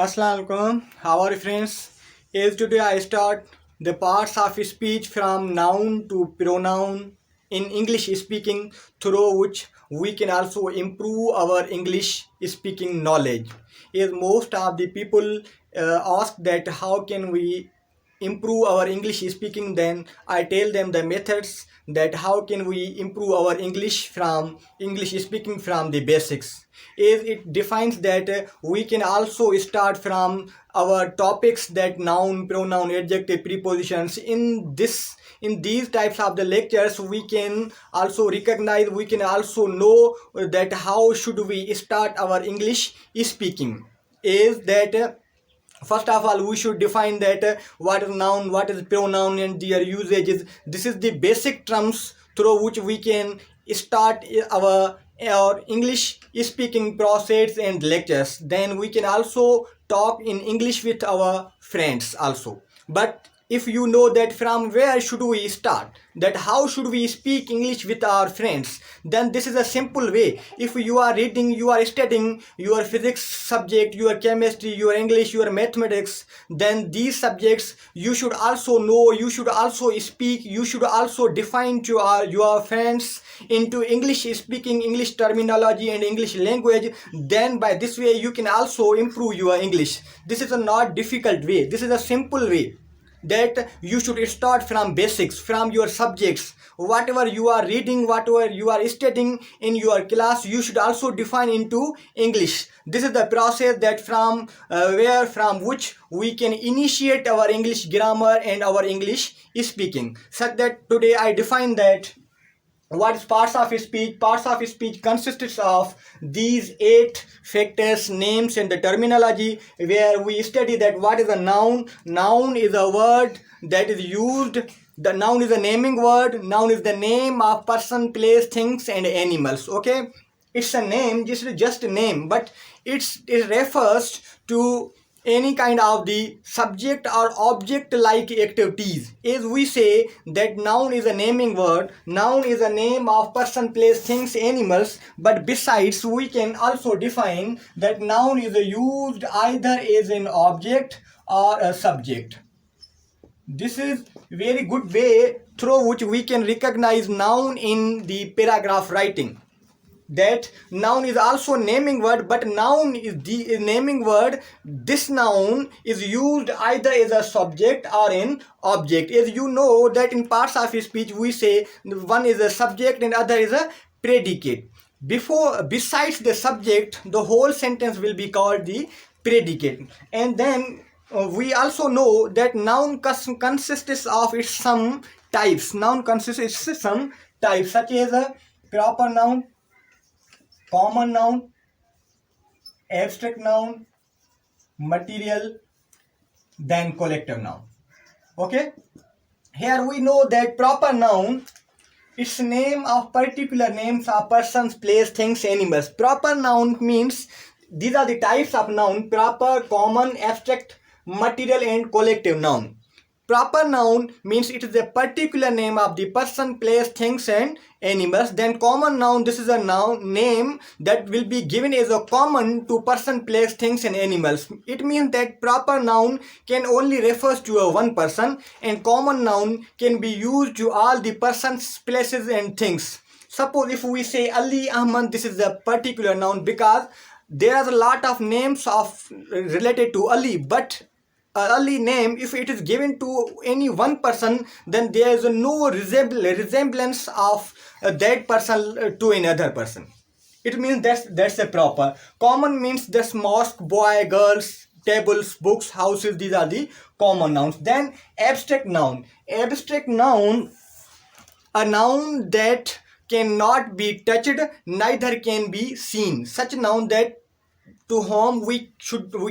Assalamualaikum. How are you friends? As today I start the parts of speech from noun to pronoun in English speaking through which we can also improve our English speaking knowledge. As most of the people ask that how can we improve our English speaking, then I tell them the methods that how can we improve our English speaking from the basics. Is it defines that we can also start from our topics, that noun, pronoun, adjective, prepositions. In these types of the lectures we can also recognize, we can also know that how should we start our English speaking. Is that first of all we should define that what is noun, what is pronoun, and their usages. This is the basic terms through which we can start our English speaking process and lectures. Then we can also talk in English with our friends also. But if you know that from where should we start, that how should we speak English with our friends, then this is a simple way. If you are reading, you are studying your physics subject, your chemistry, your English, your mathematics, then these subjects you should also know, you should also speak, you should also define to your friends into English speaking, English terminology and English language. Then by this way you can also improve your English. This is a not difficult way, this is a simple way, that you should start from basics, from your subjects. Whatever you are reading, whatever you are studying in your class, you should also define into English. This is the process that from which we can initiate our English grammar and our English speaking. Such that today I define that what is parts of speech. Parts of speech consists of these 8 factors, names and the terminology, where we study that what is a noun. Noun is a word that is used. The noun is a naming word. Noun is the name of person, place, things and animals. Okay, it's a name, just a name, but it refers to any kind of the subject or object like activities. As we say that noun is a naming word, noun is a name of person, place, things, animals. But besides we can also define that noun is used either as an object or a subject. This is very good way through which we can recognize noun in the paragraph writing. That noun is also naming word, but noun is the naming word. This noun is used either as a subject or an object. As you know that in parts of speech we say one is a subject and other is a predicate. Besides the subject, the whole sentence will be called the predicate. And then we also know that noun consists of its some types. Noun consists of some types such as a proper noun, common noun, abstract noun, material, then collective noun. Okay, here we know that proper noun, it's name of particular names of persons, place, things, animals. Proper noun means these are the types of noun: proper, common, abstract, material and collective noun. Proper noun means it is a particular name of the person, place, things and animals. Then common noun, this is a noun name that will be given as a common to person, place, things and animals. It means that proper noun can only refers to a one person, and common noun can be used to all the persons, places and things. Suppose if we say Ali Ahmad, this is a particular noun because there are a lot of names of related to Ali, but early name, if it is given to any one person, then there is no resemblance of that person to another person. It means that's a proper. Common means this mosque, boy, girls, tables, books, houses. These are the common nouns. Then abstract noun. Abstract noun, a noun that cannot be touched, neither can be seen. Such noun that to whom we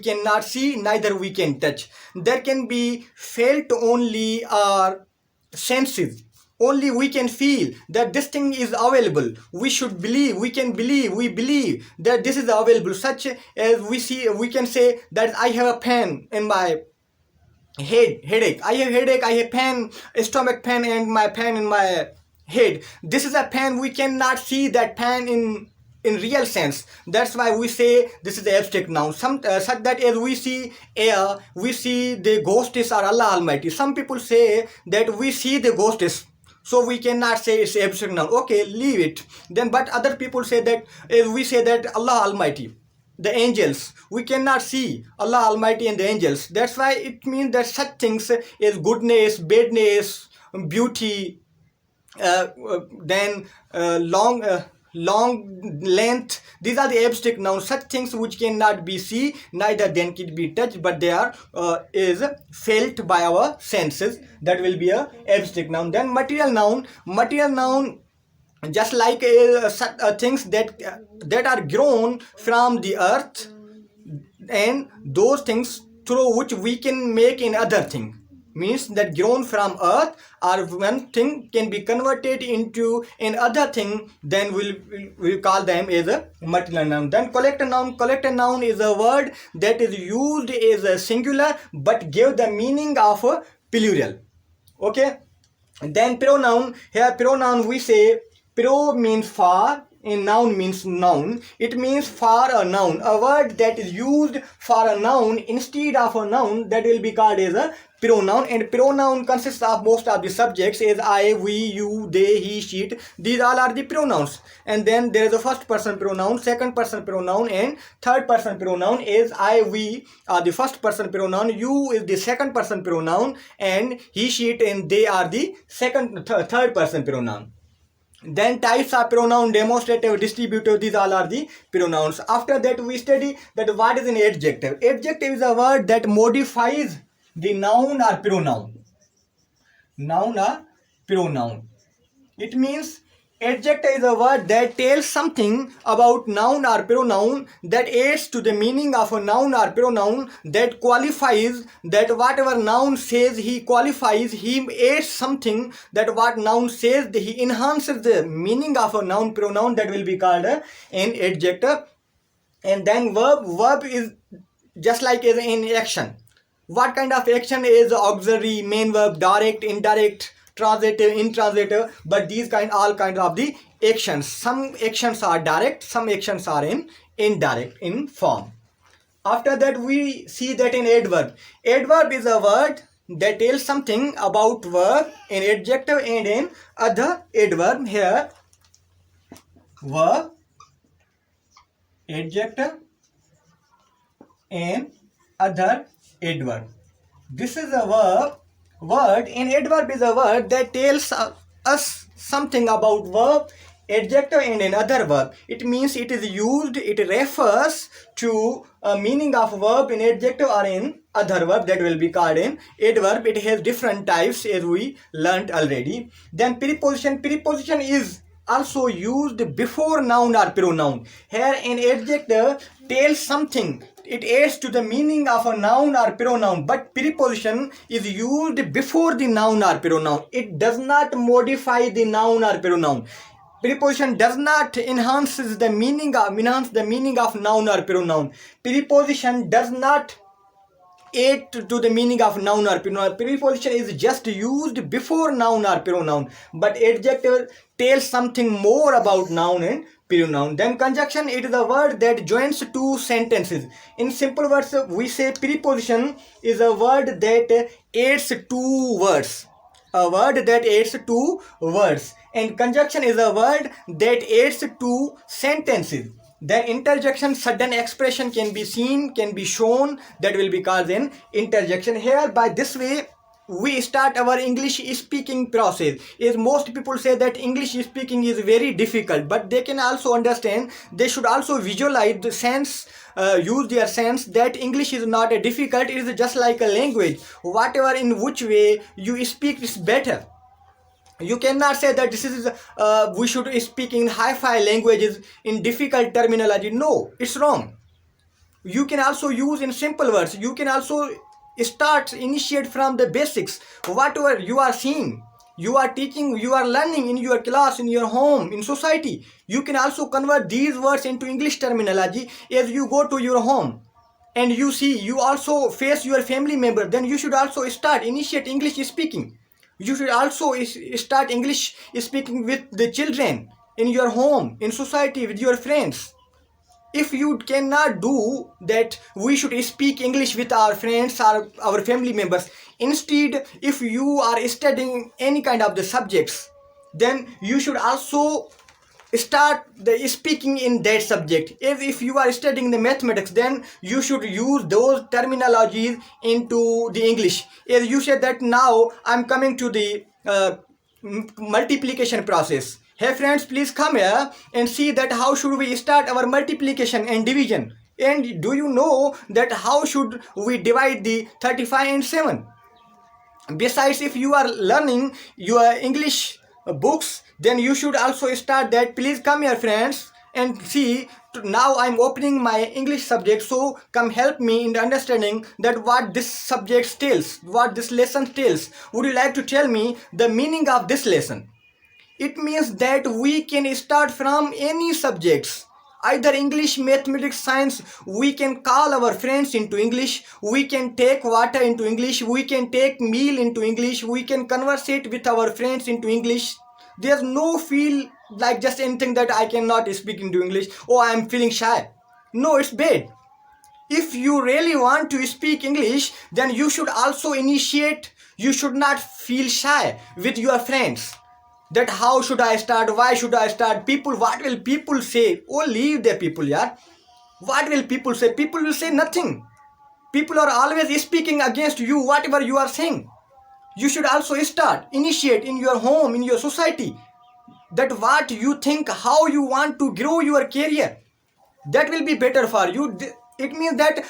cannot see, neither we can touch. There can be felt only our senses. Only we can feel that this thing is available. We should believe, we can believe, we believe that this is available. Such as we can say that I have a pain in my headache. I have headache, I have pain, stomach pain and my pain in my head. This is a pain. We cannot see that pain in in real sense. That's why we say this is the abstract noun. Such that as we see air, we see the ghosts are Allah Almighty. Some people say that we see the ghosts, so we cannot say it's abstract noun. Okay, leave it. Then, but other people say that we say that Allah Almighty, the angels, we cannot see Allah Almighty and the angels. That's why it means that such things as goodness, badness, beauty, then long length, these are the abstract nouns. Such things which cannot be seen, neither then can be touched, but they are is felt by our senses. That will be a abstract noun. Then material noun, just like things that are grown from the earth, and those things through which we can make another thing. Means that grown from earth, or one thing can be converted into another thing, then we'll call them as a material noun. Then collector noun is a word that is used as a singular but give the meaning of a plural. Okay. Then pronoun, here pronoun we say pro means for and noun means noun. It means for a noun, a word that is used for a noun instead of a noun, that will be called as a pronoun. And pronoun consists of most of the subjects as I, we, you, they, he, she, it. These all are the pronouns. And then there is a first person pronoun, second person pronoun, and third person pronoun. Is I, we are the first person pronoun, you is the second person pronoun, and he, she, it, and they are the third person pronoun. Then types of pronoun, demonstrative, distributive, these all are the pronouns. After that we study that what is an adjective. Adjective is a word that modifies the noun or pronoun. Noun or pronoun. It means adjective is a word that tells something about noun or pronoun, that adds to the meaning of a noun or pronoun, that qualifies, that whatever noun says he qualifies, he adds something, that what noun says he enhances the meaning of a noun pronoun, that will be called an adjective. And then verb is just like as in action. What kind of action is auxiliary, main verb, direct, indirect, transitive, intransitive, but these all kinds of the actions. Some actions are direct, some actions are in indirect in form. After that we see that in adverb. Adverb is a word that tells something about verb in adjective and in other adverb. Here verb, adjective, and other adverb. This is a word in adverb is a word that tells us something about verb, adjective, and another verb. It means it is used, it refers to a meaning of verb in adjective or in other verb, that will be called an adverb. It has different types as we learnt already. Then preposition is also used before noun or pronoun. Here an adjective tells something, it adds to the meaning of a noun or pronoun, but preposition is used before the noun or pronoun. It does not modify the noun or pronoun. Preposition does not enhance the meaning of noun or pronoun. Preposition does not add to the meaning of noun or pronoun. Preposition is just used before noun or pronoun, but adjective tells something more about noun and pronoun. Then conjunction, it is a word that joins two sentences. In simple words, we say preposition is a word that adds two words. A word that adds two words. And conjunction is a word that adds two sentences. Then interjection, sudden expression can be seen, can be shown, that will be called an interjection. Here by this way we start our English speaking process. Is most people say that English speaking is very difficult, but they can also understand, they should also visualize the sense, use their sense that English is not a difficult, it is just like a language. Whatever in which way you speak is better. You cannot say that this is we should speak in hi-fi languages in difficult terminology. No, it's wrong. You can also use in simple words. You can also initiate from the basics. Whatever you are seeing, you are teaching, you are learning in your class, in your home, in society, you can also convert these words into English terminology. As you go to your home and you see, you also face your family member, then you should also initiate English speaking. You should also start English speaking with the children. in your home, in society, with your friends. If you cannot do that, we should speak English with our friends or our family members. Instead, if you are studying any kind of the subjects, then you should also start the speaking in that subject. If you are studying the mathematics, then you should use those terminologies into the English. As you said that now I'm coming to the multiplication process. Hey friends, please come here and see that how should we start our multiplication and division. And do you know that how should we divide the 35 and 7? Besides, if you are learning your English books, then you should also start that. Please come here friends and see. Now I'm opening my English subject, so come help me in the understanding that what this subject tells, what this lesson tells. Would you like to tell me the meaning of this lesson? It means that we can start from any subjects, either English, mathematics, science. We can call our friends into English, we can take water into English, we can take meal into English, we can conversate with our friends into English. There's no feel like just anything that I cannot speak into English, oh I am feeling shy. No, it's bad. If you really want to speak English, then you should also initiate. You should not feel shy with your friends. That how should I start, why should I start, people, what will people say? Oh, leave the people, yeah. What will people say? People will say nothing. People are always speaking against you, whatever you are saying. You should also start, initiate in your home, in your society, that what you think, how you want to grow your career. That will be better for you. It means that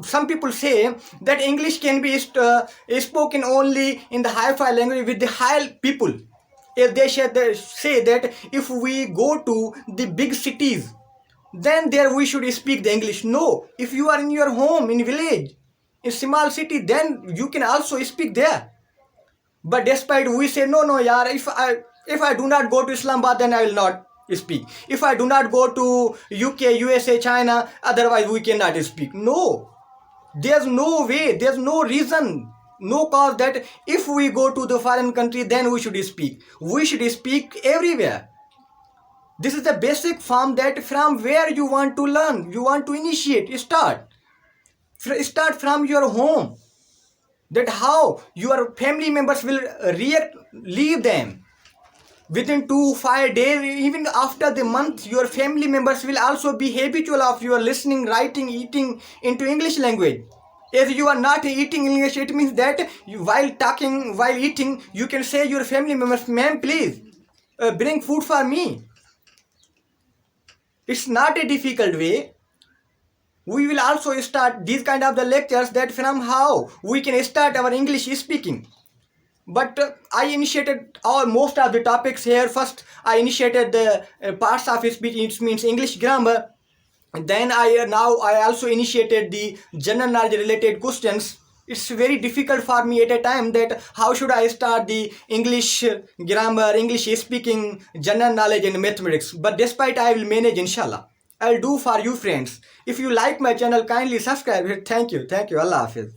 some people say that English can be spoken only in the hi-fi language with the high people. If they say that if we go to the big cities, then there we should speak the English. No, if you are in your home, in village, in small city, then you can also speak there. But despite we say no, yaar, if I do not go to Islamabad, then I will not speak. If I do not go to UK, USA, China, otherwise we cannot speak. No, there's no way, there's no reason, no cause that if we go to the foreign country, then we should speak. We should speak everywhere. This is the basic form that from where you want to learn, you want to initiate, start from your home. That how your family members will leave them within 2-5 days, even after the month. Your family members will also be habitual of your listening, writing, eating into English language. If you are not eating English, it means that while talking, while eating, you can say your family members, ma'am, please bring food for me. It's not a difficult way. We will also start these kind of the lectures that from how we can start our English speaking. But I initiated most of the topics here. First, I initiated the parts of speech, it means English grammar. Then now I also initiated the general knowledge related questions. It's very difficult for me at a time that how should I start the English grammar, English speaking, general knowledge and mathematics. But despite I will manage, inshallah. I'll do for you friends. If you like my channel, kindly subscribe. Thank you. Allah Hafiz.